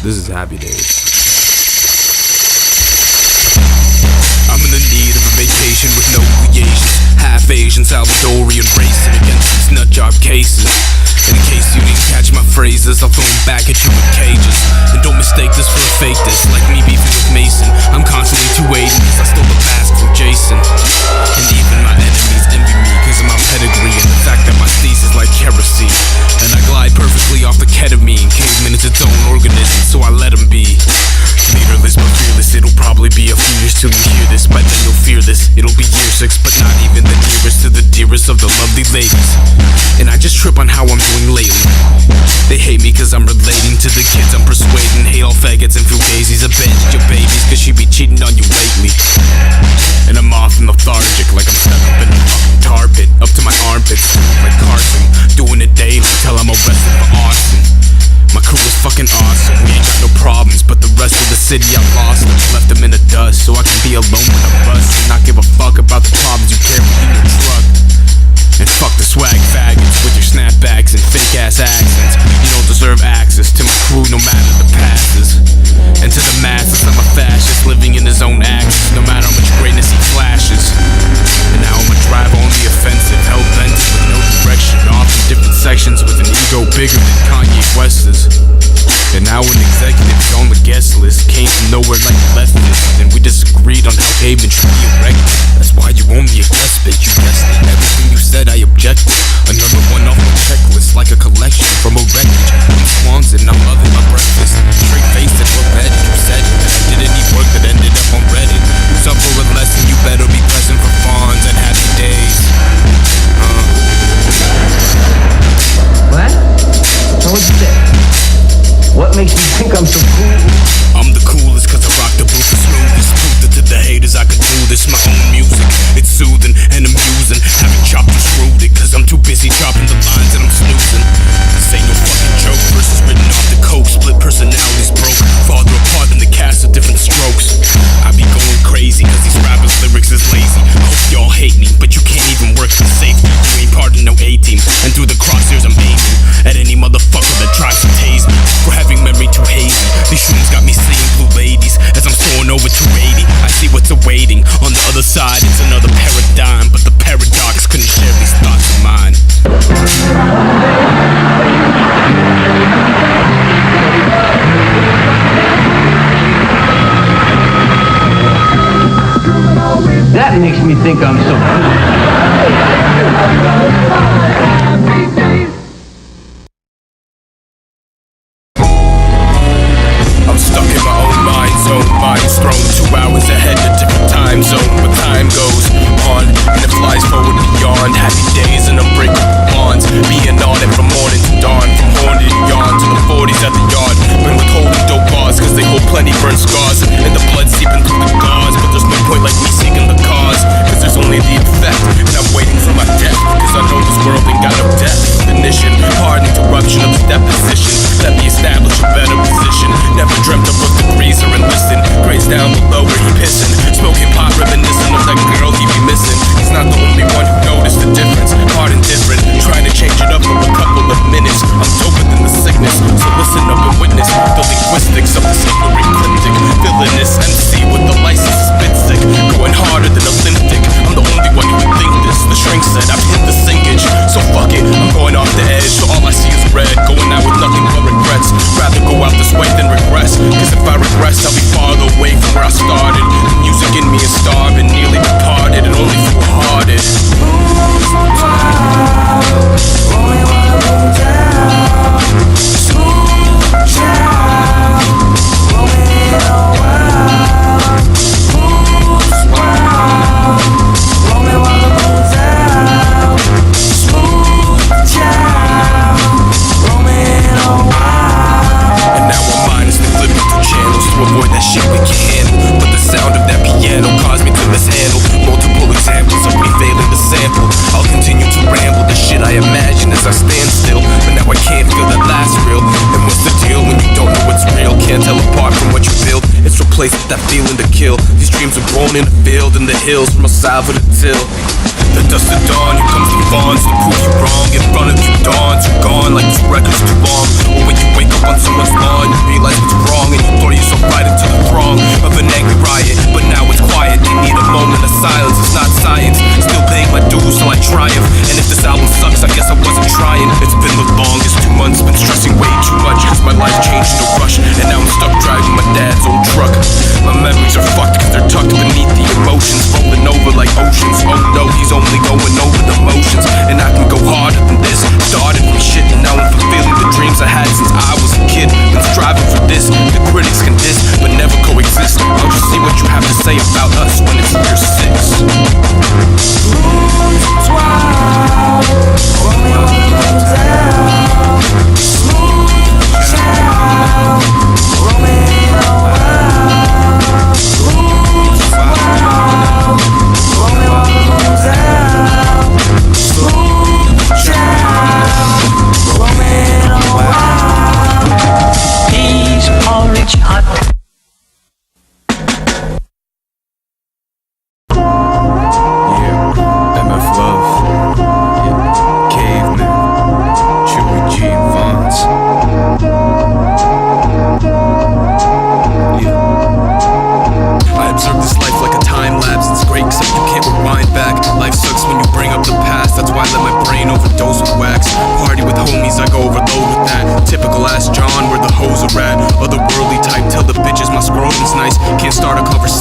This is Happy Days. I'm in the need of a vacation with no creations. Half Asian, Salvadorian, racing against these nutjob cases. In case you didn't catch my phrases, I'll throw them back at you in cages. And don't mistake this for a fake this, like me beefing with Mason. I'm constantly 280 cause I stole the mask from Jason. And even my enemies envy me cause of my pedigree and the fact that my steez is like kerosene. And I glide perfectly off the ketamine. Caveman is its own organism, so I let him be. Leaderless but fearless, it'll probably be a few years till you hear this. By then you'll fear this, it'll be year 6, but not even the nearest to the dearest of the lovely ladies. And I just trip on how I'm doing lately. They hate me cause I'm relating to the kids I'm persuading. Hate all faggots and fugazis, abandoned your babies cause she be cheating on you lately. And I'm off and lethargic like I'm stuck up in a fucking tar pit, up to my armpits, like Carson, doing it daily till I'm arrested for arson. My crew is fucking awesome, we ain't got no problems, but the rest of the city I lost them, left them in the dust, so I can be alone when I rust and not give a fuck about the problems you carry in your truck. And fuck the swag faggots with your snapbacks and fake ass accents. You don't deserve access to my crew no matter the passes. And to the masses, I'm a fascist living in his own axis, no matter how much greatness he flashes. And now I'ma drive on the offensive, hell-bent with no direction, off in different sections with an ego bigger than Kanye West's. And now an executive on the guest list came from nowhere like a leftist, and we disagreed on how pavement should be erected. That's why you owe me a guest bit, you guessed it. Everything you said I objected. Another one off my checklist, like a collection from a wreckage. I'm Phonz and I'm loving my breakfast. Straight faced and what bad you said it. Did any work that ended up on Reddit? Suffer a lesson, you better be present for Phonz and Happy Days. What? So what'd you say? What makes you think I'm so cool? I'm the coolest cause I rock the booth the smoothest. Proved it to the haters I could do this. My own music, it's soothing and amusing. Haven't chopped and screwed it cause I'm too busy chopping the lines and I'm snoozing. This ain't no fucking joke, verses written off the coke. Split personalities broke, farther apart than the cast of different strokes. I be going crazy cause these rappers' lyrics is lazy. I hope y'all hate me, but you can't even work for safety. You ain't part of no A-team, and through the crosshairs I'm aiming at any motherfucker that tries to tase me for having memory too hazy. These shootings got me seeing blue ladies as I'm soaring over 280. I see what's awaiting on the other side. It's another paradigm, but the paradox couldn't share these thoughts of mine. That makes me think I'm so I'm stuck in my own mind zone, mind's thrown 2 hours ahead, a different time zone. But time goes on and it flies forward beyond. Happy days and unbreakable bonds, being on it from morning to dawn, from horn to yawn to the 40s at the yard. Been withholding dope bars cause they hold plenty burnt scars, and the blood seeping through the gauze. But there's no point like me seeking the cause, cause there's only the effect. And I'm waiting for my death, cause I know this world ain't got no definition. Hard interruption of the deposition, let me establish a better position. Never dreamt of what degrees are enlisting. Grades down below where he pissing, smoking pot, reminiscent of that girl he be missing. He's not the only one who noticed the difference. Hard and different, trying to change it up for a couple of minutes. I'm doper than the sickness, so listen up and witness the linguistics of the slippery cryptic. Villainous MC with the license is bit sick, going harder than Olympic. I'm the only one who can think this. The shrink said I've hit the sinkage, so fuck it, I'm going off the edge. So all I see is red, going out with nothing but regrets. Rather go out this way than regress, cause if I regress I'll be farther away from where I started. The music in me is starving, nearly departed and only foolhardy. Avoid that shit we can't handle, but the sound of that piano caused me to mishandle multiple examples of me failing to sample. I'll continue to ramble the shit I imagine as I stand still, but now I can't feel that last real. And what's the deal when you don't know what's real? Can't tell apart from what you build. It's replaced with that feeling to kill. These dreams are grown in the field, in the hills, from a salvo to till. The dust of dawn, here comes the Phonz to prove you wrong. In front of you dawns, you're gone like this record's too long. Or when you wake up on someone's lawn, you realize what's wrong.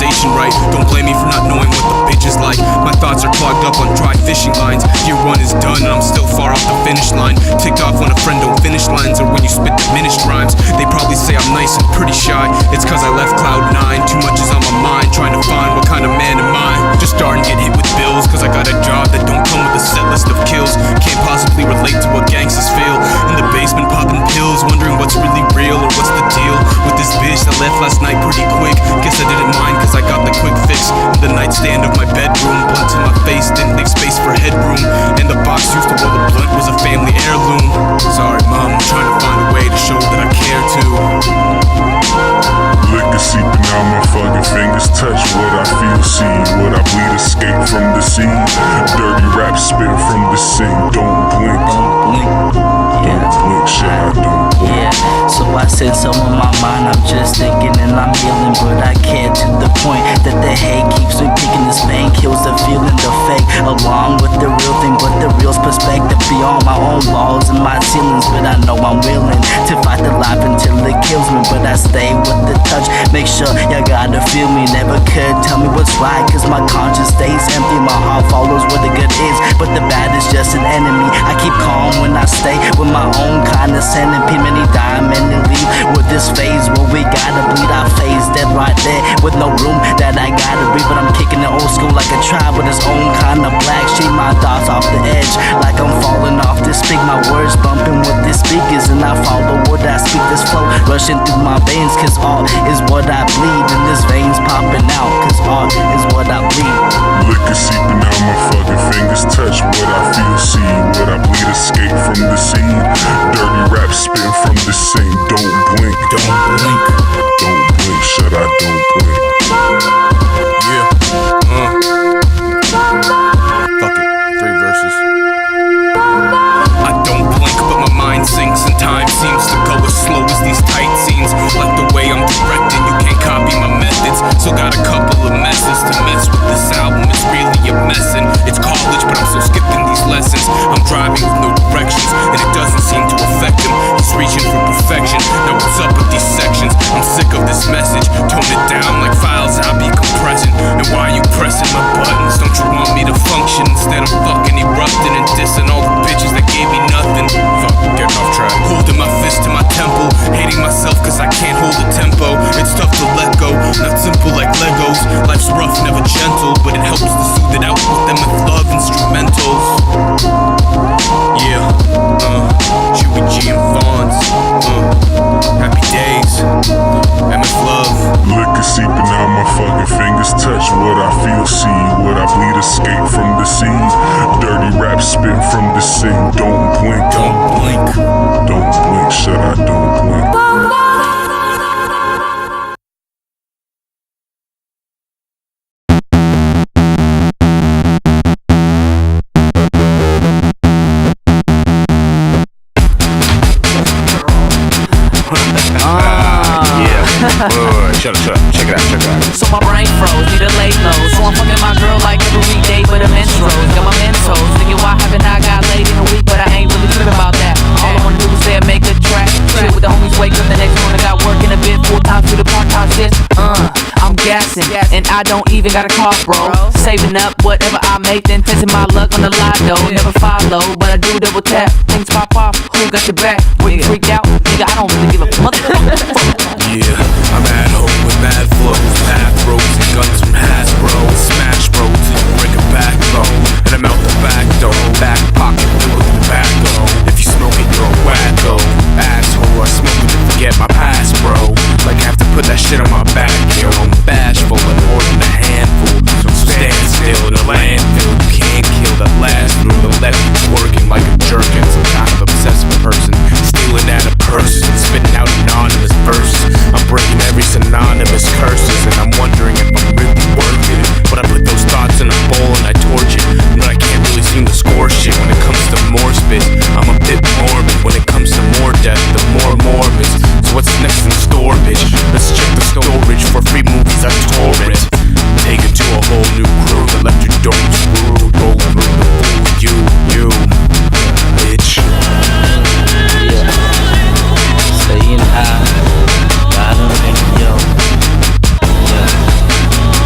conversation right. Don't blame me for not knowing what the bitch is like. My thoughts are clogged up on dry fishing lines. Year one is done and I'm still far off the finish line. Ticked off when a friend don't finish lines, or when you spit diminished rhymes. They probably say I'm nice and pretty shy. It's cause I left cloud 9. Too much is on my mind, trying to find what kind of man am I. Just starting to get hit with bills, cause I got a job that don't come with a set list of kills. Can't possibly relate to what gangsters feel. In the basement popping pills, wondering what's really real or what's the deal with this bitch that left last night pretty quick. Guess I didn't mind cause I got the quick fix. In the nightstand of my bedroom, blunt to my face, didn't leave space for headroom. And the box used to roll the blunt was a family heirloom. Sorry mom, I'm trying to find a way to show that I care too. Liquor seeping out my fucking fingers, touch what I feel, see what I bleed, escape from the scene. Dirty rap spit from the sink, don't blink. Don't blink, shit, I don't blink. Yeah, so I said so in my mind, I'm just thinking and I'm healing, but I can't, to the point that the hate keeps me kicking. This pain kills the feeling, the fake, along with the real thing, but the real's perspective beyond my own walls and my ceilings. But I know I'm willing to fight the life until it kills me, but I stay with the touch, make sure y'all gotta feel me. Never could tell me what's right, cause my conscience stays empty. My heart follows where the good is, but the bad is just an enemy. I keep calm when I stay with my own kind of centipede. Many diamond and leave with this phase where we gotta bleed our face dead right there with no room that I gotta breathe. But I'm kicking the old school like a tribe with its own kind of black sheep. My thoughts off the edge like I'm falling off this speak. My words bumping with the speakers and I follow what I speak. This flow rushing through my veins, cause art is what I bleed. And this veins popping out, cause art is what I bleed. Liquor seeping out my fucking fingers, touch what I feel, see what I bleed, escape from the scene. Dirty rap spit from the sink, don't blink. Don't blink. Don't blink, shut I don't blink. Yeah, fuck it, 3 verses. I don't blink, but my mind sinks and time seems to go as slow as these tight scenes. Like the way I'm directing, you can't copy my methods. So got a couple of messes to mess with this album. It's really a messin'. It's college, but I'm still skipping these lessons. I'm driving with no directions, and it doesn't seem to affect him. He's reaching for perfection. Now what's up with these sections? I'm sick of this message. Tone it down like files I'll be compressing. And why are you pressing my buttons? Don't you want me to function? Instead I'm fucking erupting and dissing all the bitches that gave me nothing. Fuck, getting off track. Holding my fist to my temple, hating myself cause I can't hold the tempo. It's tough to let go, not simple like Legos. Life's rough, never gentle, but it helps to soothe it out with them with love instrumentals. Yeah, Chewy G and Phonz. Happy days, MadFlows. Liquor seeping out my fucking fingers, touch what I feel, see what I bleed, escape from the scene. Dirty rap spit from the sink, don't blink. Don't blink. Don't blink, shut I don't blink. Shut up, check it out. So my brain froze, need a lay low. So I'm fucking my girl like every day with a Mentos. Got my Mentos, thinking why haven't I got laid in a week, but I ain't really tripping about that. All I wanna do is say make a track, chill with the homies, wake up the next morning, got work in a bit, full time through the part-time shit. I'm gassing, and I don't even got a car, bro. Saving up whatever I make, then testing my luck on the lotto. Never follow, but I do double tap. Things pop off, who got your back? When you freak out, nigga, I don't really give a motherfucker. Yeah, I'm at home with MadFlows, bathrobes and guns from Hasbro. Smash bro till you break a backbone, and I'm out the back door. Back pocket filled with tobacco. If you smoke it, you're a wacko. Asshole, I smoke it to forget my past, bro. Like I have to put that shit on my back, yo. I'm bashful and more than a handful. So stand still in a landfill. You can't kill that last rule. The left working like a jerkin, some kind of obsessive person. Stealing out of purses and spitting out anonymous verses. I'm breaking every synonymous curses, and I'm wondering if I'm really worth it. But I put those thoughts in a bowl and I torch it. But I can't really seem to score shit when it comes to more spit. I'm a bit morbid when it comes to more death, the more morbid. So what's next in store, bitch? Let's check the storage for free movies I torrent. Take it to a whole new crew that left your dome screwed. Roll through the fool, you, bitch. Yeah. Staying high, bottom and yo. Yeah.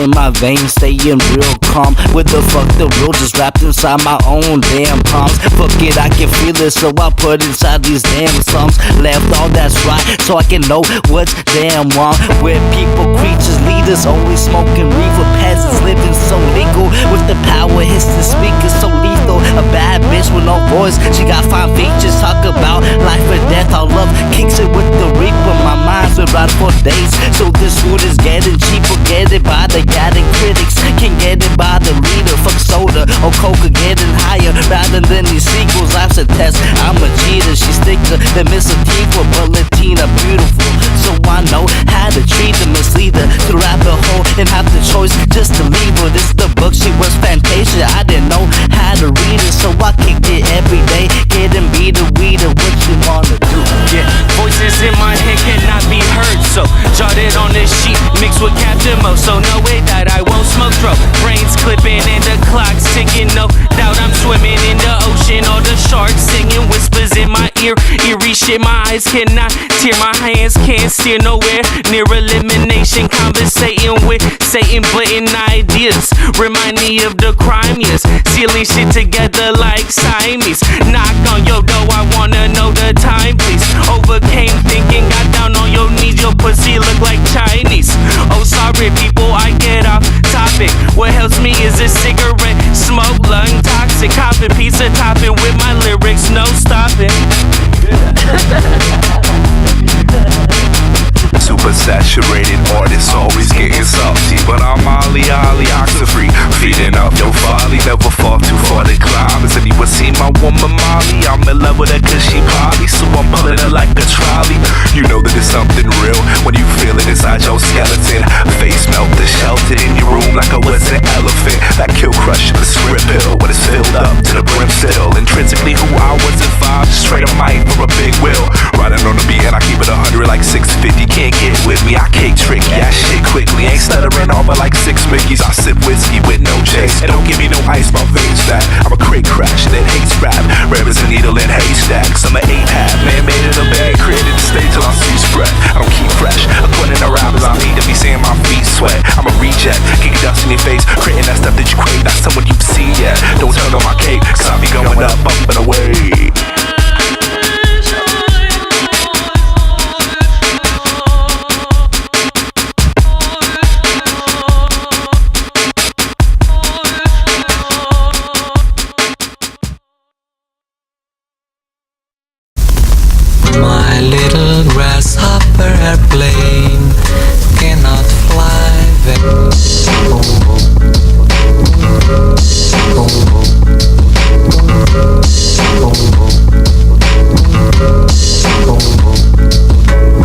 in my veins, staying real calm. With the fuck the real, just wrapped inside my own damn palms. Fuck it, I can feel it, so I put inside these damn songs. Left all that's right, so I can know what's damn wrong. Where people, creatures, leaders, always smoking reefer, peasants living so legal. With the power, hits the speakers so lethal. A bad bitch with no voice, she got fine features. Talk about life or death, all love kicks it with the reaper. My mind's been right for days, so this food is getting cheaper. Get it by the guiding critics, can't get it by the reader. Fuck soda or coca, getting higher rather than these sequels. Life's a test, I'm a cheater. She's thicker than Miss Latifah, but Latina beautiful, so I know how to treat the misleader. To rabbit hole and have the choice just to leave her. This the book, she was Fantasia. I didn't know how to read it, so I kicked it every day. Getting beat a weeder, what you wanna do? Yeah, voices in my head cannot be heard, so jotted on this sheet, mixed with Captain Mo. So no way that I won't smoke throw. Brains clipping and the clock's ticking. No doubt I'm swimming in the ocean. All the sharks singing whispers in my ear. Eerie shit, my eyes cannot tear. My hands can't steer nowhere near elimination. Conversating with Satan, blatant ideas remind me of the crime years. Sealing shit together like Siamese. Knock on your door, I wanna know the time, please. Overcame thinking, got down on your knees. Your pussy look like Chinese. Oh, sorry people, I get off topic. What helps me is a cigarette smoke, lung toxic. Coffee, pizza topping with my lyrics, no stopping. Super saturated artists always getting salty, but I'm Ollie, oxy-free, feeding off your folly. Never fall too far to climb. Has anyone seen my woman Molly? I'm in love with her cause she poly, so I'm pulling her like a trolley. You know that it's something real when you feel it inside your skeleton. Face melted, sheltered in your room like I was an elephant. That kill crush, the script pill, when it's filled up to the brim still. Intrinsically who I was at 5, straight up mic for a big will. Riding on the beat and I keep it 100 like 650. Can't get with me, I cake tricky, I shit quickly. Ain't stuttering off but like 6 Mickeys. I sip whiskey with no chase, and don't give me no ice, my veins fat. I'm a crate crash that hates rap, rare as a needle in haystacks. I'm an 8-half, man made in a bag, created the stage till I see spread. I don't keep fresh, according to rappers I need to be seeing my feet sweat. I'm a reject, kicking dust in your face, creating that stuff that you crave, not someone you've seen yet. Don't turn on my cake, cause I be going up and away. My little grasshopper airplane cannot fly very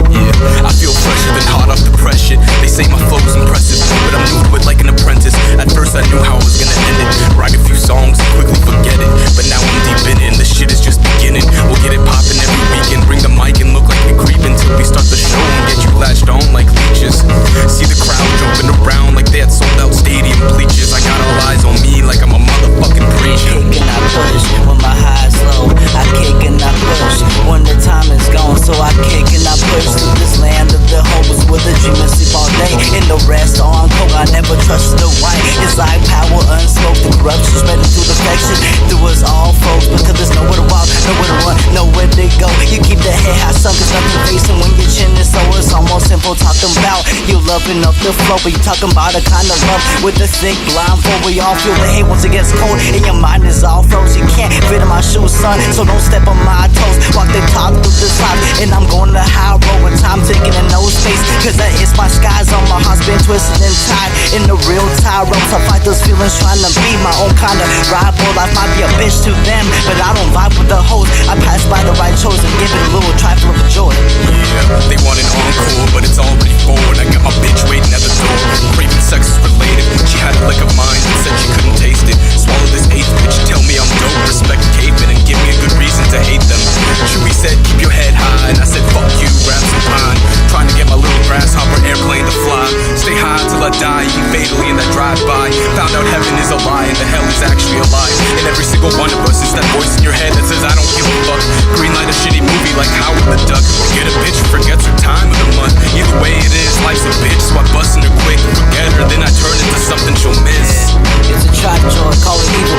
Yeah, I feel fresher than hot off depression. They say my flow's impressive, but I'm new to it like an apprentice. At first I knew how I was gonna end it. Write a few songs and quickly forget it, but now I'm deep in it and the shit is just beginning. We'll get it poppin' every weekend. Bring the mic and look like we creepin' till we start the show and get you latched on like leeches. See the crowd jumping around like they had sold out stadium bleachers. I got all eyes on me like I'm a motherfucking preacher. Kick and I push, when my high's low, I kick and I push. When the time is gone, so I kick and I push. Through this land of the hopeless where the dreamers sleep all day, and the rest are on coke. I never trusted the right. It's like power unspoke, the corruption spreading through the faction. Through us all folks, because there's nowhere to walk, nowhere to run, nowhere to go. You keep the head high, sunk, there's nothing facing when your chin is so. It's almost simple talking about you loving up the flow, but you talking about a kind of love with a thick blindfold. We all feel the hate once it gets cold, and your mind is all froze. You can't fit in my shoes, son, so don't step on my toes. Walk the top through the top, and I'm going the high road with time taking in no space, cause that is my skies on my heart's been twisted and tied in the real tie ropes. I fight those feelings trying to be my own kind of rival. Life might be a bitch to them, but I don't vibe with the hoes. I pass by the right choice and give it a little trifle of joy. Yeah, they want an encore, but it's already forward. I got my bitch waiting at the door, craving sex is related. She had a lick of mine and said she couldn't taste it. Swallow this 8th bitch, tell me I'm dope. Respect cavemen and give me a good reason to hate them. Chewy said keep your head high, and I said fuck you, grab some pine. Trying to get my little grasshopper airplane to fly. Stay high till I die, eat fatally in that drive-by. Found out heaven is a lie and the hell is actually alive. And every single one of us is that voice in your head that says I don't give a fuck. Green light a shitty movie like Howard the Duck. Get a bitch who forgets her time of the month. Either way it is, life's a bitch, so I bust in her quick and forget her. Then I turn into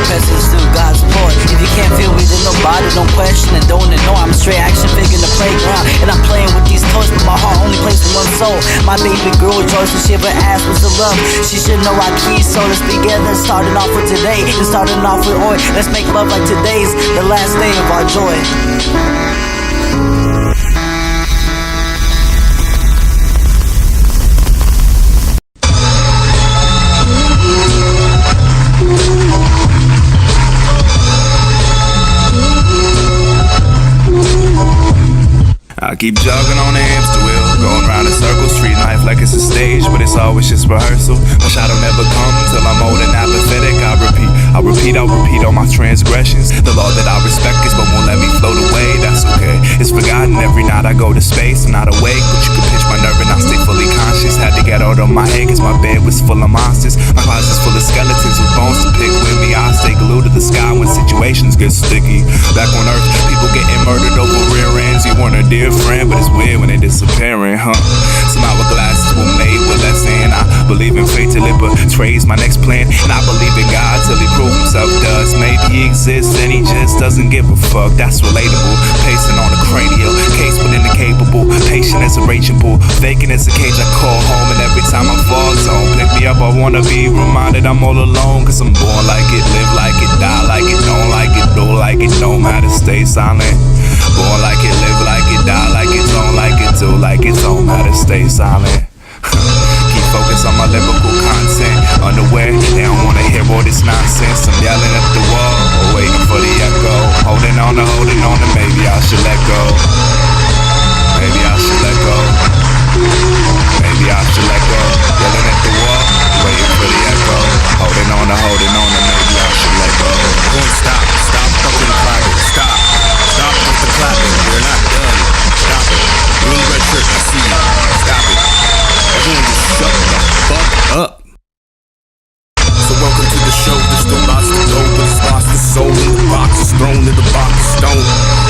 presence through God's support. If you can't feel me, then nobody, don't question it, don't ignore. I'm a straight action figure in the playground, and I'm playing with these toys, but my heart only plays for one soul. My baby girl rejoices, she ever asked what's the love. She should know I keys, so let's together, starting off with today, and starting off with oi. Let's make love like today's the last day of our joy. I keep jogging on the hamster wheel, going round in circles, street life like it's a stage, but it's always just rehearsal. My shadow never comes till I'm old and apathetic. I'll repeat all my transgressions. The law that I respect is but won't let me float away, that's okay. It's forgotten every night I go to space. I'm not awake, but you can pinch my nerve and I stay fully conscious. Had to get out of my head cause my bed was full of monsters. My closet's full of skeletons with bones to pick with me. I stay glued to the sky when situations get sticky. Back on earth, people getting murdered over rear ends. You weren't a dear friend, but it's weird when they're disappearing, huh? Some hourglasses were made with less than. I believe in fate till it betrays my next plan, and I believe in God till he proves himself does. Maybe he exists and he just doesn't give a fuck. That's relatable. Pacing on a cranial case within the capable. Patient as a raging bull, vacant as a cage I call home. And every time I fall zone, pick me up, I wanna be reminded I'm all alone. Cause I'm born like it, live like it, die like it, don't like it, do like it, no matter, stay silent. Born like it, live like it, die like it, don't like it, do like it, don't matter, stay silent. Keep focused on my lyrical content. Unaware, they don't wanna hear all this nonsense. I'm yelling at the wall, or waiting for the echo. Holding on to maybe I should let go. Maybe I should let go. Maybe I should let go. Yelling at the wall, waiting for the echo. Holding on to maybe I should let go. Don't stop fucking clapping, stop with the clapping, we're not done, stop it. You're in the red shirt, I see you, stop it. Everyone just shut the fuck up. So welcome to the show, there's still lots to go, but it's lost the soul in the box is thrown in the box of stone.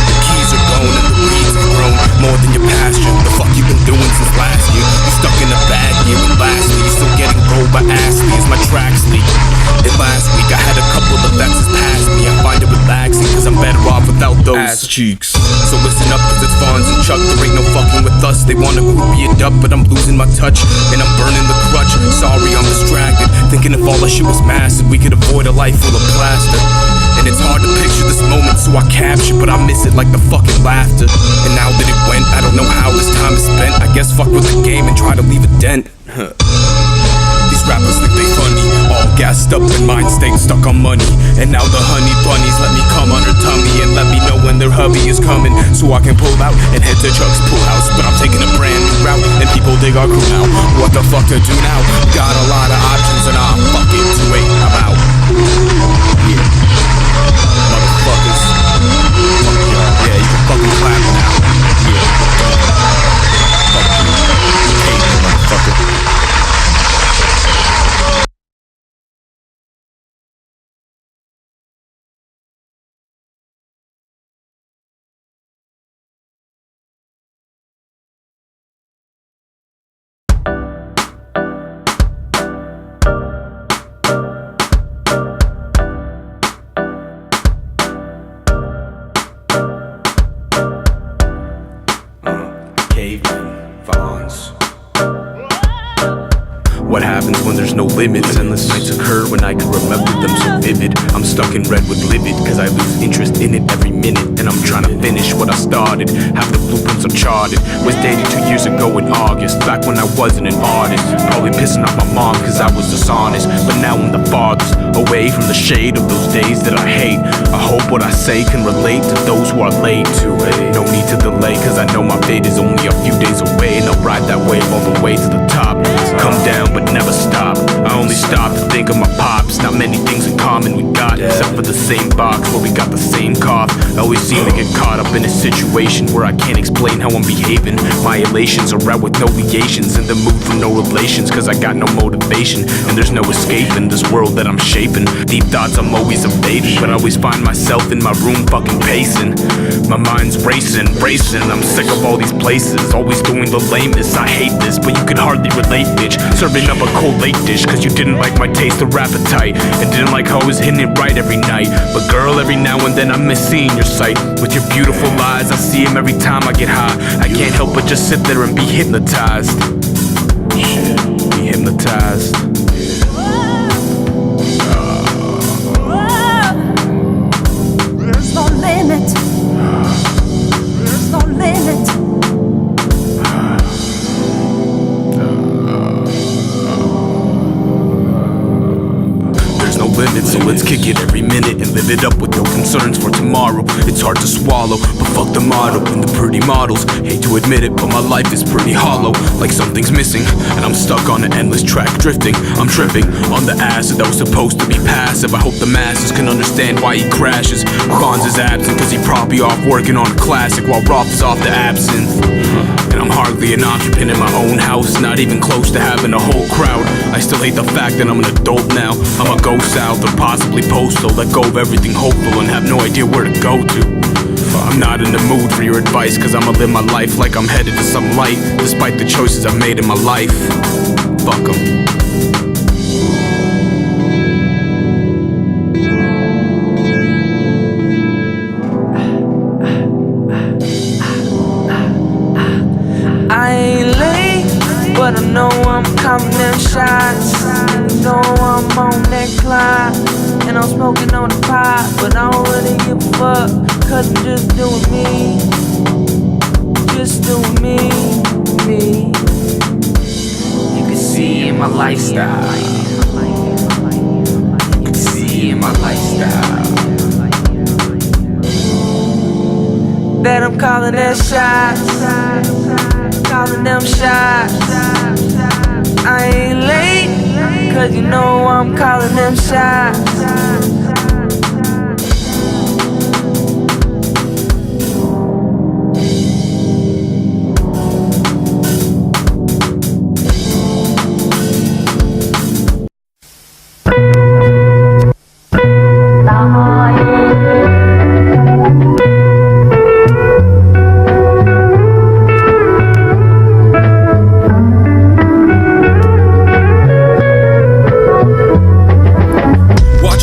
The keys are gone and the weeds have grown more than your passion. The fuck you been doing since last year? You stuck in a bad year, and lastly you're still getting rolled by Ashley as my tracks leak. And last week I had a couple of vexes past me. I find it relaxing cause I'm better off without those ass cheeks. So listen up cause it's Phonz and Chuck, there ain't no fucking with us. They wanna groupie it up but I'm losing my touch, and I'm burning the crutch. Sorry I'm distracted, thinking if all that shit was massive we could avoid a life full of plaster. And it's hard to picture this moment so I capture, but I miss it like the fucking laughter. And now that it went, I don't know how this time is spent. I guess fuck with the game and try to leave a dent. These rappers think they funny, all gassed up and mind state stuck on money. And now the honey bunnies let me come on her tummy and let me know when their hubby is coming, so I can pull out and head to Chuck's pool house. But I'm taking a brand new route and people dig our crew now. What the fuck to do now? Got a lot of options and fuck it, too late, I'm out. Yeah, motherfuckers, fuck y'all. Yeah, you can fucking clap now. Yeah, fuck you, you hate me, motherfucker. Phonz. What happens when there's no limits? Endless nights occur when I can remember them so vivid. I'm stuck in Redwood livid, cause I lose interest in it every minute. And I'm trying to finish what I started. Half the blueprints uncharted. Was dating 2 years ago in August, back when I wasn't an artist. Probably pissing off my mom cause I was dishonest. But now I'm the farthest away from the shade of those days that I hate. I hope what I say can relate to those who are late to it. No need to delay cause I know my fate is only a few days away. And I'll ride that wave all the way to the top. Come down but never stop. I only stop to think of my pops. Not many things in common we got, except for the same box where we got the same cough. I always seem to get caught up in a situation where I can't explain how I'm behaving. My elations are out with no liations, in the mood for no relations, cause I got no motivation. And there's no escaping this world that I'm shaping. Deep thoughts I'm always evading, but I always find myself in my room fucking pacing. My mind's racing, I'm sick of all these places, always doing the lamest. I hate this, but you could hardly relate, bitch. Serving up a cold late dish, cause cause you didn't like my taste of appetite, and didn't like how I was hitting it right every night. But girl, every now and then I miss seeing your sight. With your beautiful eyes, I see them every time I get high. I can't help but just sit there and be hypnotized. Shit, be hypnotized. There's no limit. There's no limit. There's no limit, so let's kick it every minute and live it up with no concerns for tomorrow. It's hard to swallow, but fuck the motto and the pretty models. Hate to admit it, but my life is pretty hollow, like something's missing, and I'm stuck on an endless track drifting. I'm tripping on the acid that was supposed to be passive. I hope the masses can understand why he crashes. Phonz is absent cause he probably off working on a classic, while Ralf is off the absinthe. And I'm hardly an occupant in my own house, not even close to having a whole crowd. I still hate the fact that I'm an adult now. I'ma go south or possibly postal, let go of everything hopeful and have no idea where to go to. I'm not in the mood for your advice, cause I'ma live my life like I'm headed to some light, despite the choices I've made in my life. Fuck 'em. I ain't late, but I know I'm calling them shots. You know I'm on that clock, and I'm smoking on the pot. But I don't really give a fuck, cause I'm just doing me. Just doing me. You can see in my lifestyle. You can see in my lifestyle that I'm calling them shots. Calling them shots. I ain't late, cause you know I'm calling them shots.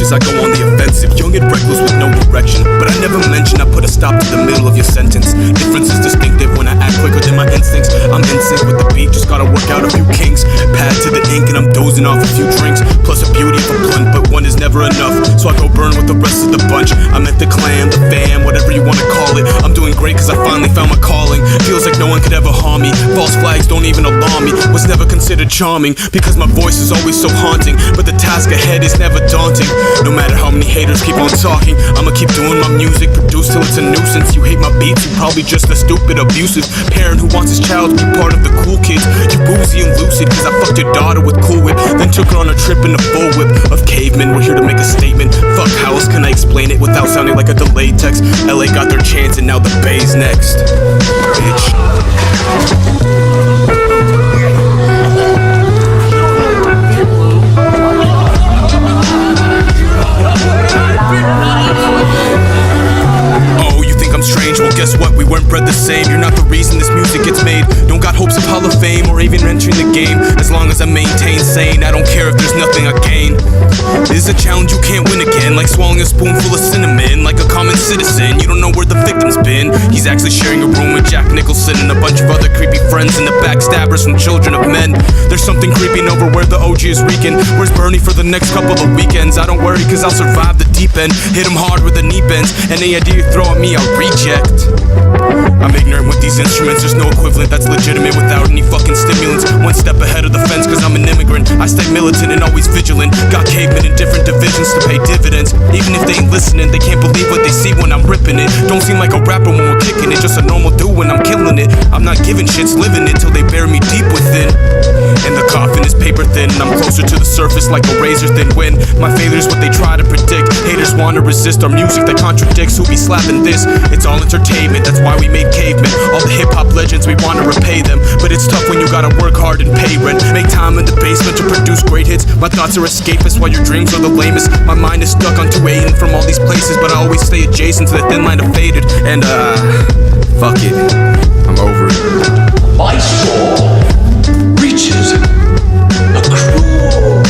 I go on the offensive, young and reckless with no direction. But I never mention I put a stop to the middle of your sentence. Difference is distinctive when I act quicker than my instincts. I'm in sync with the beat, just gotta work out a few kinks. Pad to the ink and I'm dozing off a few drinks. Plus a beauty of a blunt, but one is never enough, so I go burn with the rest of the bunch. I met the clan, the fam, whatever you wanna call it. I'm doing great cause I finally found my calling. Feels like no one could ever harm me. False flags don't even alarm me. Was never considered charming because my voice is always so haunting. But the task ahead is never daunting. No matter how many haters keep on talking, I'ma keep doing my music, produce till it's a nuisance. You hate my beats, you probably just a stupid, abusive parent who wants his child to be part of the cool kids. You boozy and lucid cause I fucked your daughter with Cool Whip, then took her on a trip in the full whip of cavemen. We're here to make a statement. Fuck, how else can I explain it without sounding like a delayed text? LA got their chance and now the Bay's next, bitch. Strange, well guess what, we weren't bred the same. You're not the reason this music gets made. Don't got hopes of Hall of Fame or even entering the game. As long as I maintain sane, I don't care if there's nothing I gain. This is a challenge you can't win again, like swallowing a spoonful of cinnamon. Like a common citizen, you don't know where the victim's been. He's actually sharing a room with Jack Nicholson and a bunch of other creepy friends and the backstabbers from Children of Men. There's something creeping over where the OG is reeking. Where's Bernie for the next couple of weekends? I don't worry cause I'll survive the deep end. Hit him hard with the knee bends. Any idea you throw at me, I'll reject. I'm ignorant with these instruments, there's no equivalent that's legitimate without any fucking stimulants. One step ahead of the fence cause I'm an immigrant. I stay militant and always vigilant. Got cavemen in different divisions to pay dividends. Even if they ain't listening, they can't believe what they see when I'm ripping it. Don't seem like a rapper when we're kicking it, just a normal dude when I'm killing it. I'm not giving shits, living it till they bury me deep within. And the coffin is paper thin, and I'm closer to the surface like a razor thin wind. My failure's what they try to predict. Haters wanna resist our music that contradicts. Who be slapping this? It's all entertainment, that's why we made cavemen. All the hip-hop legends, we wanna repay them. But it's tough when you gotta work hard and pay rent. Make time in the basement to produce great hits. My thoughts are escapist while your dreams are the lamest. My mind is stuck on 280 from all these places, but I always stay adjacent to the thin line of faded. And fuck it, I'm over it. My soul reaches a cruel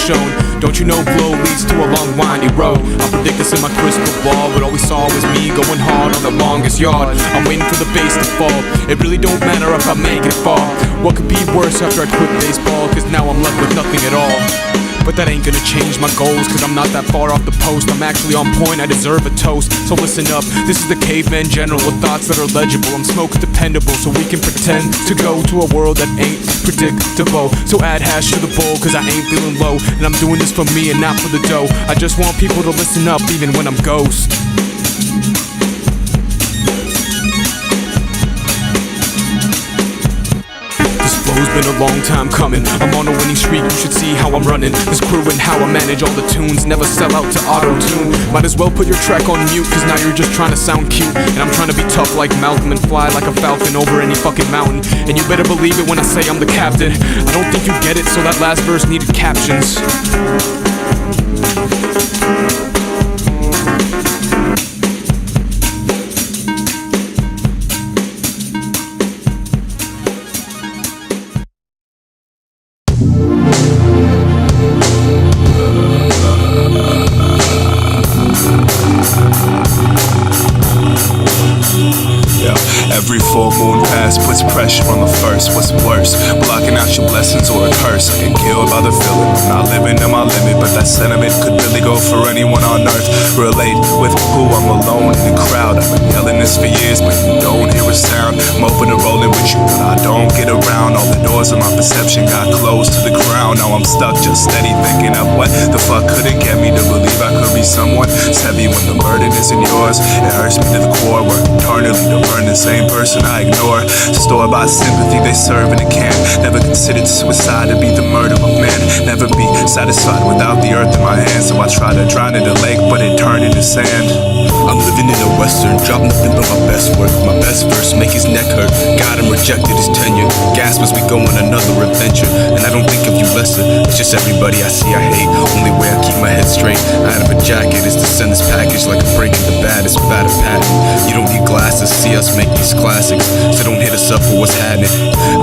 shown. Don't you know blow leads to a long windy road? I predict this in my crystal ball, but all we saw was me going hard on the longest yard. I'm waiting for the base to fall. It really don't matter if I make it far. What could be worse after I quit baseball? Cause now I'm left with nothing at all. But that ain't gonna change my goals, cause I'm not that far off the post. I'm actually on point, I deserve a toast. So listen up, this is the caveman general with thoughts that are legible. I'm smoke dependable, so we can pretend to go to a world that ain't predictable. So add hash to the bowl, cause I ain't feeling low. And I'm doing this for me and not for the dough. I just want people to listen up even when I'm ghost. It's been a long time coming. I'm on a winning streak, you should see how I'm running this crew and how I manage all the tunes. Never sell out to auto-tune. Might as well put your track on mute, cause now you're just trying to sound cute. And I'm trying to be tough like Malcolm and fly like a falcon over any fucking mountain. And you better believe it when I say I'm the captain. I don't think you get it, so that last verse needed captions. Every full moon pass puts pressure on the first. What's worse, blocking out your blessings or a curse? I get killed by the feeling I'm not living to my limit, but that sentiment could really go for anyone on earth. Relate with who I'm alone in the crowd. I've been yelling this for years, but you don't hear a sound. I'm open to rolling with you, but I don't get around. All the doors of my perception got closed to the ground. Now I'm stuck just steady thinking of what the fuck couldn't get me to believe I could be someone. It's heavy when the burden isn't yours. It hurts me to the core, work eternally to burn the same person I ignore. Store-bought sympathy they serve in a can. Never considered suicide to be the murder of man. Never be satisfied without the earth in my hands. So I try to drown in the lake, but it turned into sand. I'm living in a western, drop nothing but my best work. My best verse make his neck hurt. Got him rejected his tenure. Gasp as we go on another adventure. And I don't think of you lesser. It's just everybody I see I hate. Only way I keep my head straight out of a jacket is to send this package like a breaking the bad. It's bad a patent. You don't need glasses, see us make these classics. So don't hit us up for what's happening.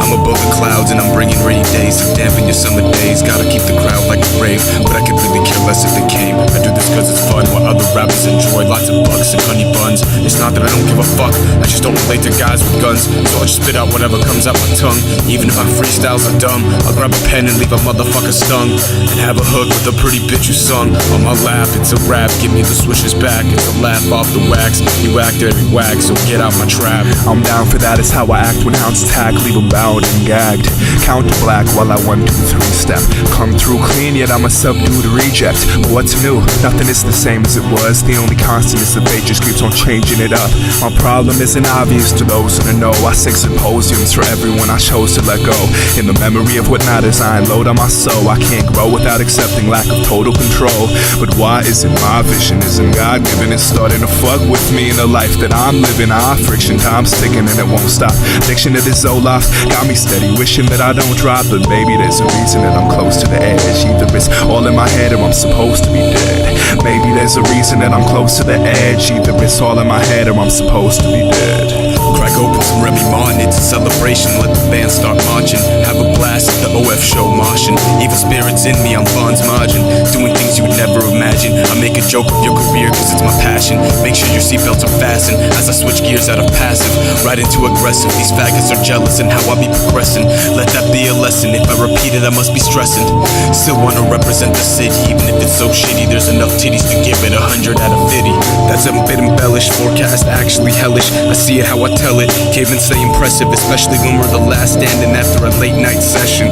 I'm above the clouds and I'm bringing rainy days to dampen your summer days. Gotta keep the crowd like a rave, but I could really care less if they came. I do this cause it's fun while other rappers enjoy lots of bucks and honey buns. It's not that I don't give a fuck, I just don't relate to guys with guns. So I'll just spit out whatever comes out my tongue. Even if my freestyles are dumb, I'll grab a pen and leave a motherfucker stung. And have a hook with a pretty bitch who sung on my lap. It's a rap, give me the swishers back. It's a laugh off the wax. You act every whack, so get out my trap. I'm down for that, it's how I act when hounds attack. Leave them bound and gagged. Count to black while I 1, 2, 3 step. Come through clean, yet I'm a subdued reject. But what's new? Nothing is the same as it was. The only constant is the fate just keeps on changing it up. My problem isn't obvious to those in the know. I sing symposiums for everyone I chose to let go. In the memory of what matters, I unload on my soul. I can't grow without accepting lack of total control. But why isn't my vision isn't God given? It's starting to fuck with me in the life that I'm living. Friction, time's ticking and it won't stop. Addiction to this Zoloft got me steady, wishing that I don't drop. But maybe there's a reason that I'm close to the edge. Either it's all in my head or I'm supposed to be dead. Maybe there's a reason that I'm close to the edge. Either it's all in my head or I'm supposed to be dead. Crack open some Remy Martin, it's a celebration. Let the band start marching. Have a blast at the OF show marching. Evil spirits in me, I'm Phonz margin. Doing things you would never imagine. I make a joke of your career cause it's my passion. Make sure your seatbelts are fastened as I switch gears out of passive right into aggressive. These faggots are jealous and how I be progressing. Let that be a lesson. If I repeat it I must be stressing. Still wanna represent the city even if it's so shitty. There's enough titties to give it 100 out of 50. That's a bit embellished, forecast actually hellish. I see it how I tell it. Cavemen stay impressive, especially when we're the last standing after a late night session.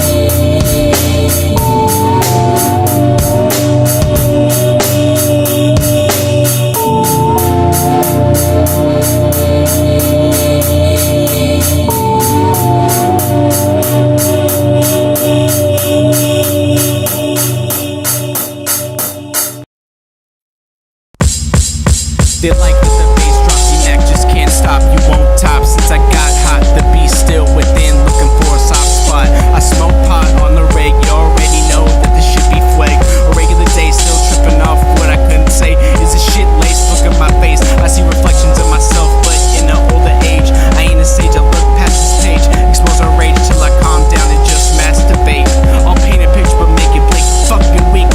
They like that the bass drop, your neck just can't stop. You won't top since I got hot. The beast still within, looking for a soft spot. I smoke pot on the rig, you already know that this should be flag. A regular day, still tripping off what I couldn't say. Is this shit laced? Look at my face, I see reflections of myself, but in an older age. I ain't a sage, I look past this page. Expose our rage till I calm down and just masturbate. I'll paint a picture but make it blink. Fucking weak,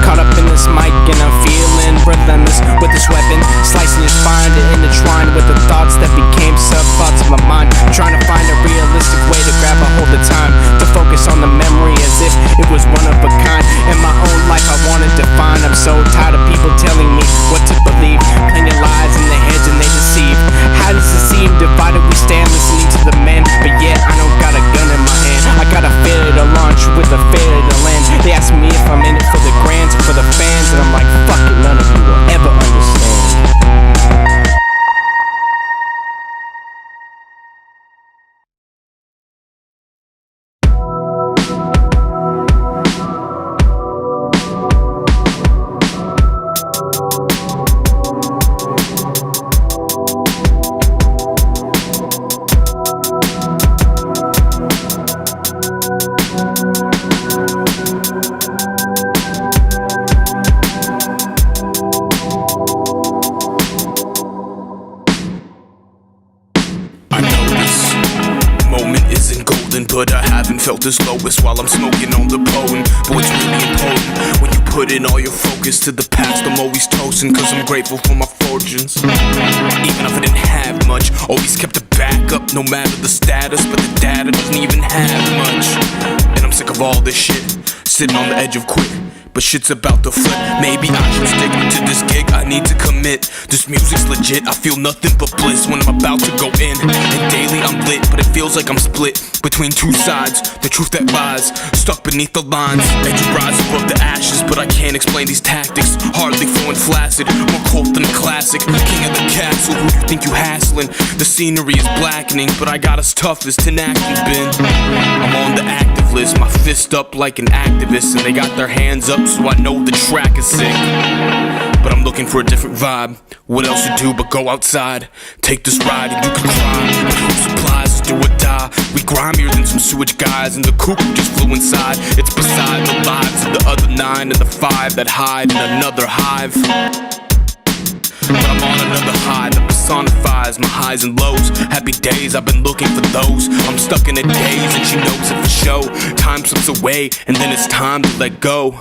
Caught up in this mic and I'm feeling relentless with this weapon, slicing your spine to intertwine with the thoughts that became sub-thoughts of my mind. Trying to find a realistic way to grab a hold of time, to focus on the memory as if it was one of a kind. In my own life I wanted to find. I'm so tired of people telling me what to believe, playing lies in their heads and they deceive. How does it seem divided we stand listening to the men, but yet I don't got a gun in my hand. I got a failure to launch with a failure to land. They ask me if I'm in it for the grands or for the fans, and I'm like, fuck it, none of you will ever understand. But I haven't felt this lowest while I'm smoking on the potent. Boy, it's really important when you put in all your focus to the past. I'm always toasting cause I'm grateful for my fortunes. Even if I didn't have much, always kept a backup no matter the status. But the data doesn't even have much. And I'm sick of all this shit, sitting on the edge of quit. But shit's about to flip. Maybe I should stick to this gig. I need to commit. This music's legit. I feel nothing but bliss when I'm about to go in. And daily I'm lit, but it feels like I'm split between two sides. The truth that lies stuck beneath the lines. And you rise above the ashes, but I can't explain these tactics. Hardly flowing flaccid, more cold than a classic. King of the castle, who you think you hassling? The scenery is blackening, but I got as tough as tenacity been. I'm on the active list, my fist up like an activist, and they got their hands up, so I know the track is sick. But I'm looking for a different vibe. What else to do but go outside? Take this ride and you can cry. But who supplies us do or die? We grimier than some sewage guys, and the cuckoo just flew inside. It's beside the lives of the other 9 and the 5 that hide in another hive. But I'm on another high that personifies my highs and lows. Happy days, I've been looking for those. I'm stuck in a daze and she knows it for show. Time slips away and then it's time to let go.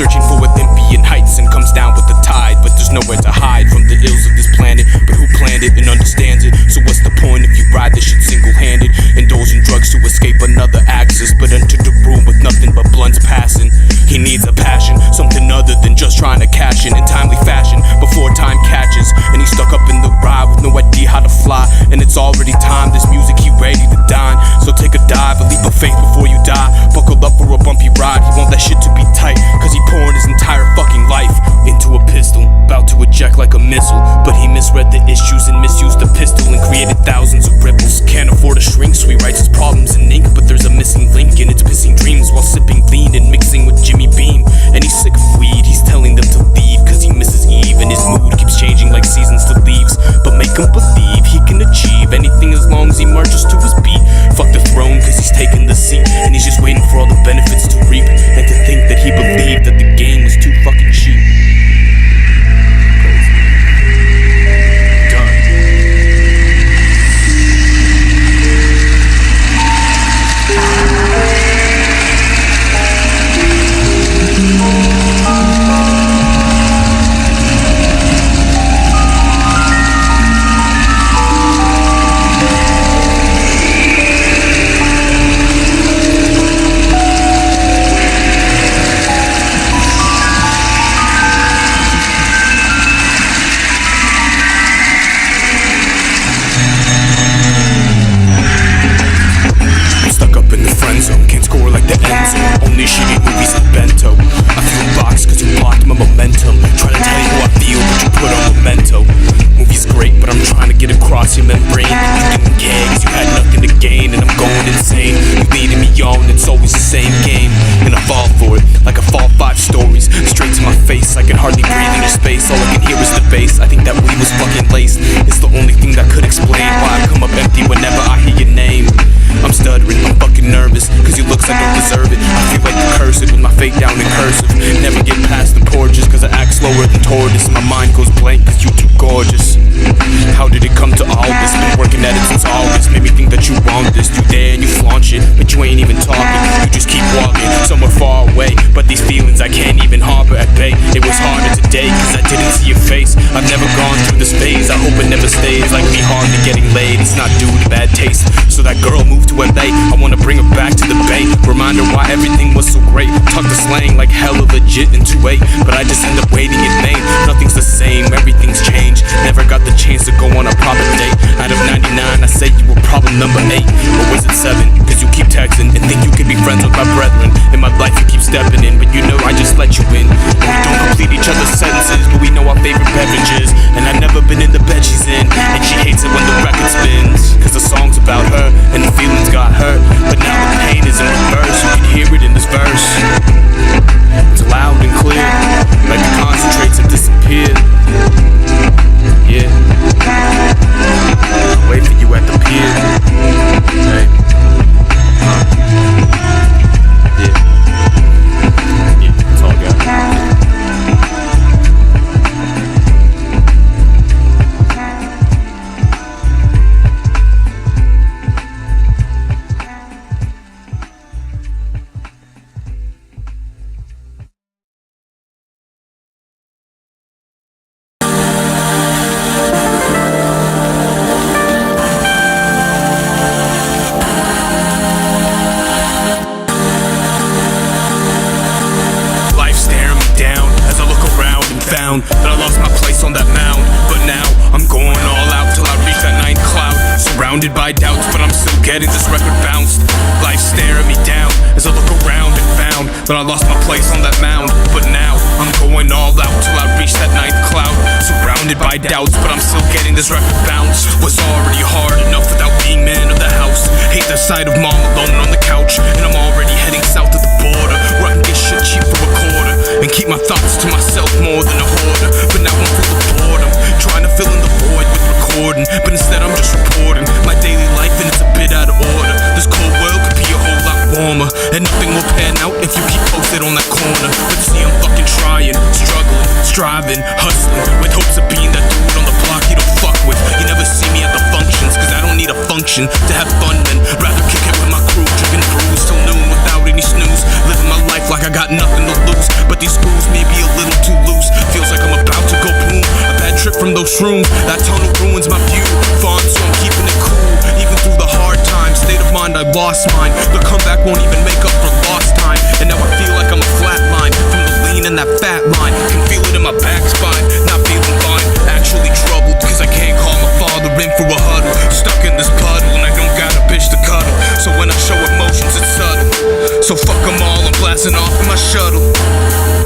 Searching for Olympian heights and comes down with the tide. But there's nowhere to hide from the ills of this planet. But who planned it and understands it? So what's the point if you ride this shit single-handed? Indulging drugs to escape another axis, but entered the room with nothing but blunts passing. He needs a passion, something other than just trying to cash in timely fashion before time catches. And he's stuck up in the ride with no idea how to fly. And it's already time, this music he ready to dine. So take a dive, a leap of faith before you die. Buckle up for a bumpy ride, he want that shit to be tight, cause he pouring his entire fucking life into a pistol, about to eject like a missile. But he misread the issues and misused the pistol and created thousands of ripples. Can't afford a shrink, so he writes his problems in ink. But there's a missing link in its pissing dreams while sipping lean and mixing with Jimmy Beam. And he's sick of weed, he's telling them to leave cause he misses Eve. And his mood keeps changing like seasons to leaves. But make him believe he can achieve anything as long as he marches to his beat. Fuck the throne cause he's taking the seat, and he's just waiting for all the benefits to reap. And to think that same game, and I fall for it like I fall 5 stories straight to my face. I can hardly breathe in your space, all I can hear is the bass. I think that weed was fucking laced. It's the only thing that could explain why I come up empty whenever I hear your name. I'm stuttering, I'm fucking nervous, cause you looks like I don't deserve it. I feel like the cursed with my fate down in cursive. Never get past the porches, cause I act slower than tortoise. My mind goes blank cause you too gorgeous. How did it come to all this? Been working at it since August. Made me think that you want this. You there and you flaunt shit, but you ain't even talking. You just keep walking somewhere far away, but these feelings I can't even harbor at bay. It was harder today cause I didn't see your face. I've never gone through this phase, I hope it never stays. Like me hardly getting laid, it's not due to bad taste. So that girl moved to LA, I wanna bring her back to the bay. Remind her why everything was so great. Talk the slang like hella legit in 2-8, but I just end up waiting in vain. Nothing's the same, everything's changed. Never got the chance to go on a proper date. Out of 99, I say you were problem number 8. Or was it 7? Cause you keep texting and think you can be friends with my brethren. In my life you keep stepping in, but you know I just let you in. And we don't complete each other's sentences, but we know our favorite beverages. And I've never been in the bed she's in, and she hates it when the record spins. Cause the song's about her, and the feelings got hurt. But now the pain is in reverse, you can hear it in this verse. It's loud and clear, like the concentrates have disappeared. Yeah, I'll wait for you at the pier. Hey, yeah, that's all I got. That I lost my place on that mound, but now I'm going all out till I reach that 9th cloud. Surrounded by doubts, but I'm still getting this record bounced. Life staring me down as I look around and found that I lost my place on that mound, but now I'm going all out till I reach that 9th cloud. Surrounded by doubts, but I'm still getting this record bounced. Was already hard enough without being man of the house. Hate the sight of mom alone on the couch, and I'm already heading south of the border, where I can get shit cheap for a quarter and keep my thoughts to myself more than a hoarder. But now I'm full of boredom, trying to fill in the void with recording, but instead I'm just reporting my daily life, and it's a bit out of order. This cold world could be a whole lot warmer, and nothing will pan out if you keep posted on that corner. But see, I'm fucking trying, struggling, striving, hustling, with hopes of being that dude on the block you don't fuck with. You never see me at the functions, cause I don't need a function to have fun, then rather kick it with my crew, drinking brews till noon without any snooze. Living my life like I got nothing to lose, but these screws may be a little too loose. Feels like I'm about to go boom. A bad trip from those shrooms, that tunnel ruins my view. Phonz, so I'm keeping it cool, even through the hard times. State of mind, I lost mine. The comeback won't even make up for lost time, and now I feel like I'm a flat line from the lean and that fat line. Can feel it in my back spine, not feeling fine. Actually troubled, cause I can't call my father in for a huddle. Stuck in this puddle, and I don't got a bitch to cuddle. So when I show emotions, it's subtle. So fuck them all, I'm blasting off in my shuttle.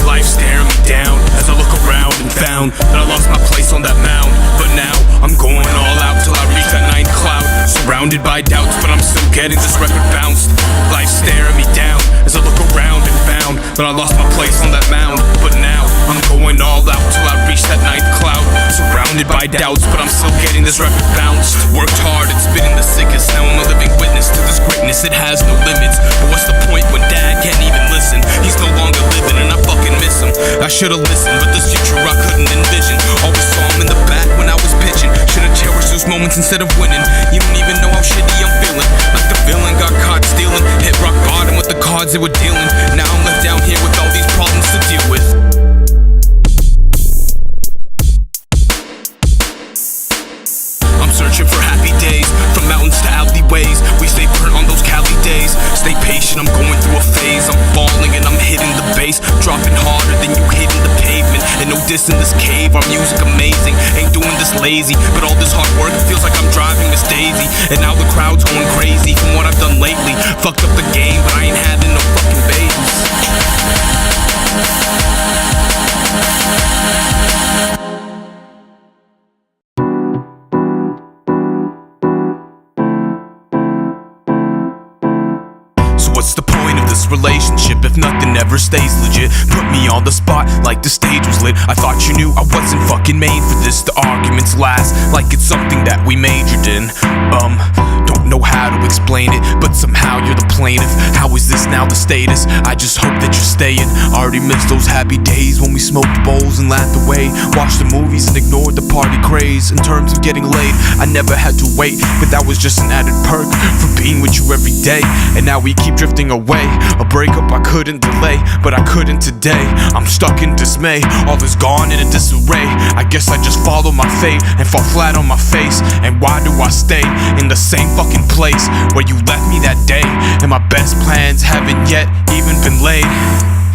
Life staring me down as I look around and found that I lost my place on that mound. But now I'm going all out till I reach that 9th cloud. Surrounded by doubts, but I'm still getting this record bounced. Life staring me down as I look around and found that I lost my place on that mound. But now I'm going all out till I reach that 9th cloud. Surrounded by doubts, but I'm still getting this record bounced. Worked hard and spitting the sickest. Now I'm a living witness to this greatness, it has no limits. But what's the point when dad can't even listen? He's no longer living and I fucking miss him. I should've listened, but this future I couldn't envision. Always saw him in the back when I was pitching. Should've cherished those moments instead of winning. You don't even know how shitty I'm feeling. Like the villain got caught stealing. Hit rock bottom with the cards they were dealing. Now I'm left down here with all these problems to deal with. I'm searching for happy days, from mountains to alleyways. We stay burnt on those Cali days. Stay patient, I'm going through a phase. I'm falling and I'm hitting the base, dropping harder than you hitting the pavement. And no diss in this cave, our music amazing. Ain't doing this lazy, but all this hard work, it feels like I'm driving Miss Daisy. And now the crowd's going crazy from what I've done lately. Fucked up the game, but I ain't having no fucking babies. What's the point of this this relationship if nothing ever stays legit? Put me on the spot like the stage was lit. I thought you knew I wasn't fucking made for this. The arguments last like it's something that we majored in. Don't know how to explain it, but somehow you're the plaintiff. How is this now the status? I just hope that you're staying. Already missed those happy days when we smoked bowls and laughed away, watched the movies and ignored the party craze. In terms of getting laid, I never had to wait, but that was just an added perk for being with you every day. And now we keep drifting away. A breakup I couldn't delay, but I couldn't today. I'm stuck in dismay, all is gone in a disarray. I guess I just follow my fate and fall flat on my face. And why do I stay in the same fucking place where you left me that day? And my best plans haven't yet even been laid.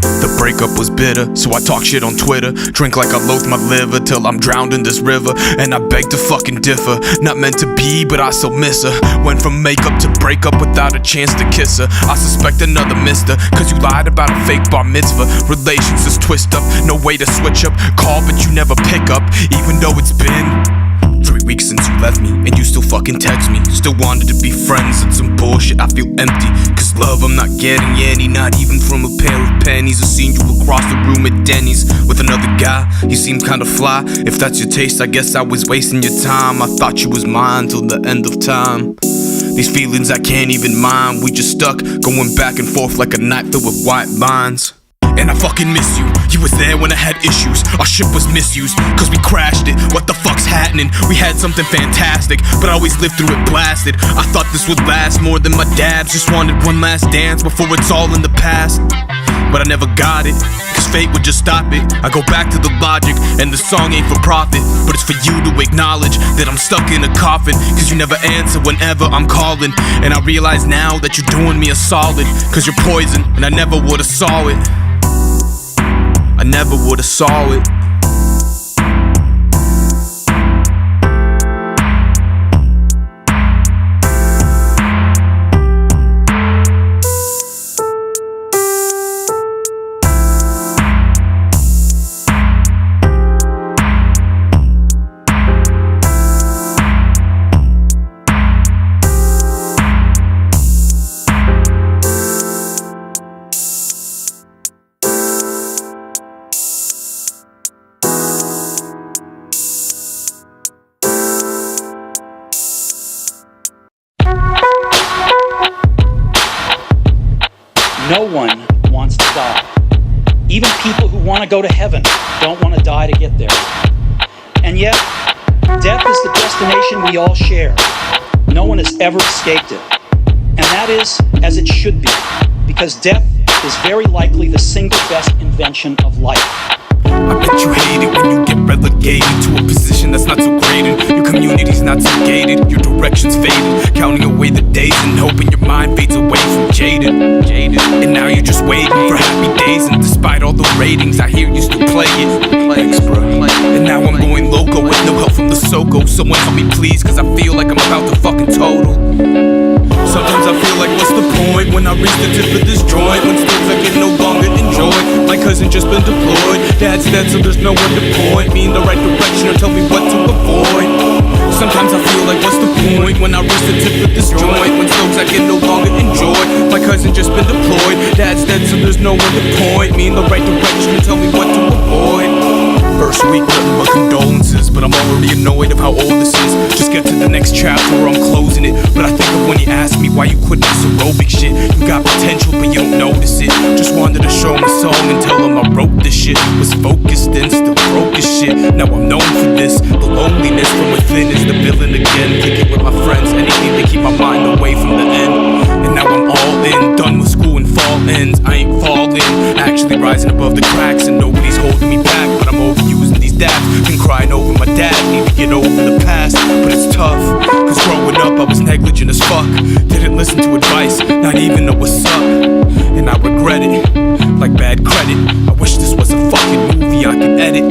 The breakup was bitter, so I talk shit on Twitter. Drink like I loathe my liver till I'm drowned in this river. And I beg to fucking differ. Not meant to be, but I still miss her. Went from makeup to breakup without a chance to kiss her. I suspect another mister, cause you lied about a fake bar mitzvah. Relations is twist up, no way to switch up. Call but you never pick up, even though it's been 3 weeks since you left me, and you still fucking text me. Still wanted to be friends, it's some bullshit, I feel empty. Cause love I'm not getting any, not even from a pair of pennies. I seen you across the room at Denny's with another guy. You seem kinda fly, if that's your taste I guess I was wasting your time. I thought you was mine till the end of time. These feelings I can't even mind, we just stuck, going back and forth like a knife filled with white lines. And I fucking miss you. You was there when I had issues. Our ship was misused, cause we crashed it. What the fuck's happening? We had something fantastic, but I always lived through it blasted. I thought this would last more than my dabs. Just wanted one last dance before it's all in the past. But I never got it, cause fate would just stop it. I go back to the logic, and the song ain't for profit, but it's for you to acknowledge that I'm stuck in a coffin. Cause you never answer whenever I'm calling. And I realize now that you're doing me a solid, cause you're poison, and I never would've saw it. I never would've saw it. No one wants to die. Even people who want to go to heaven don't want to die to get there. And yet, death is the destination we all share. No one has ever escaped it. And that is as it should be, because death is very likely the single best invention of life. I bet you hate it when you get relegated to a position that's not so great, and your community's not so gated, your direction's faded, counting away the days and hoping your mind fades away from jaded. And now you're just waiting for happy days, and despite all the ratings, I hear you still play it. Thanks, bro. And now I'm going loco with no help from the Soko. Someone help me please, cause I feel like I'm about to fucking total. Sometimes I feel like what's the point when I reach the tip of this joint, when things I can no longer enjoy. My cousin just been deployed, dad's dead so there's no one to point me in the right direction or tell me what to avoid. Sometimes I feel like what's the point when I reach the tip of this joint, when things I can no longer enjoy. My cousin just been deployed, dad's dead so there's no one to point me in the right direction and tell me what to avoid. First week, nothing but condolences, but I'm already annoyed of how old this is. Just get to the next chapter or I'm closing it. But I think of when you asked me why you quit this aerobic shit. You got potential, but you don't notice it. Just wanted to show him a song and tell him I wrote this shit. Was focused and still broke as shit. Now I'm known for this. The loneliness from within is the villain again. Kicking with my friends, anything to keep my mind away from the end. And now I'm all in, done with school and fall ends. I ain't falling, actually rising above the cracks, and nobody's holding me back. But I'm overusing these dads, been crying over my dad. Need to get over the past, but it's tough. Cause growing up I was negligent as fuck. Didn't listen to advice, not even know what's up. And I regret it, like bad credit. I wish this was a fucking movie I could edit.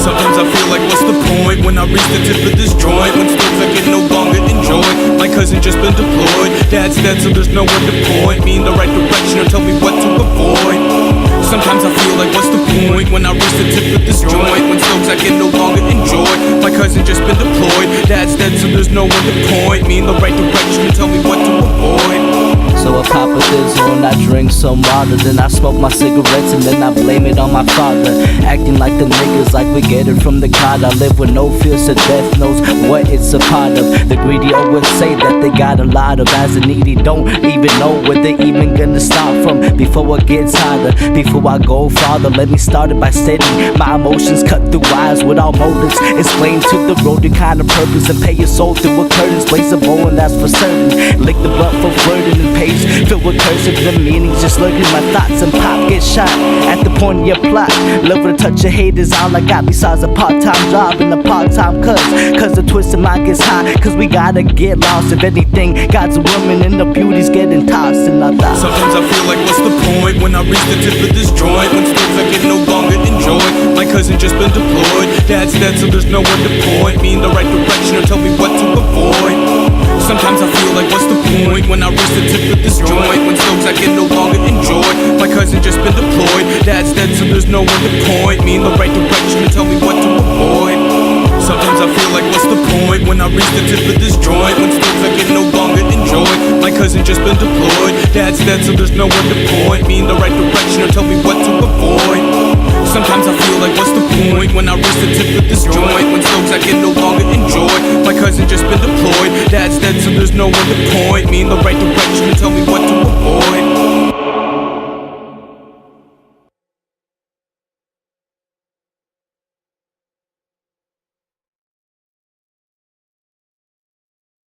Sometimes I feel like what's the point when I reach the tip of this joint, when things I can no longer enjoy. My cousin just been deployed, dad's dead so there's no one to point me in the right direction or tell me what to avoid. Sometimes I feel like what's the point when I reach the tip of this joint, when things I can no longer enjoy. My cousin just been deployed, dad's dead so there's no one to point me in the right direction and tell me what to avoid. So I pop But there's when I drink some water, then I smoke my cigarettes and then I blame it on my father. Acting like the niggas like we get it from the cod. I live with no fears of death, knows what it's a part of. The greedy always say that they got a lot of, as the needy don't even know where they even gonna start from. Before it gets harder, before I go farther, let me start it by stating my emotions cut through wires with all motives. Explain to the road your kind of purpose and pay your soul through a curtains. Blaze a bowl and that's for certain. Lick the blunt for flirting and page filled with cursive the meanings just lurking my thoughts, and pop get shot at the point of your plot. Love with a touch of hate is all I got besides a part-time job and a part-time cause the twisted mind gets high, cause we gotta get lost. If anything, God's a woman and the beauty's getting tossed in our thoughts. Sometimes I feel like what's the point when I reach the tip of this joint, when skills I can no longer enjoy. My cousin just been deployed, dad's dead so there's no one to point me in the right direction or tell me what to avoid. Sometimes I feel like what's the point when I reach the tip of this joint, when skills I can no longer enjoy. My cousin just been deployed, dad's dead so there's no one to point me in the right direction or tell me what to avoid. Sometimes I feel like what's the point when I reach the tip of this joint, when skills I can no longer enjoy. My cousin just been deployed, dad's dead so there's no one to point me in the right direction or tell me what to avoid. Sometimes I feel like what's the point when I reach the tip of this joint, when skills I can no longer enjoy. My cousin just been deployed, dad's dead so there's no one to point me in the right direction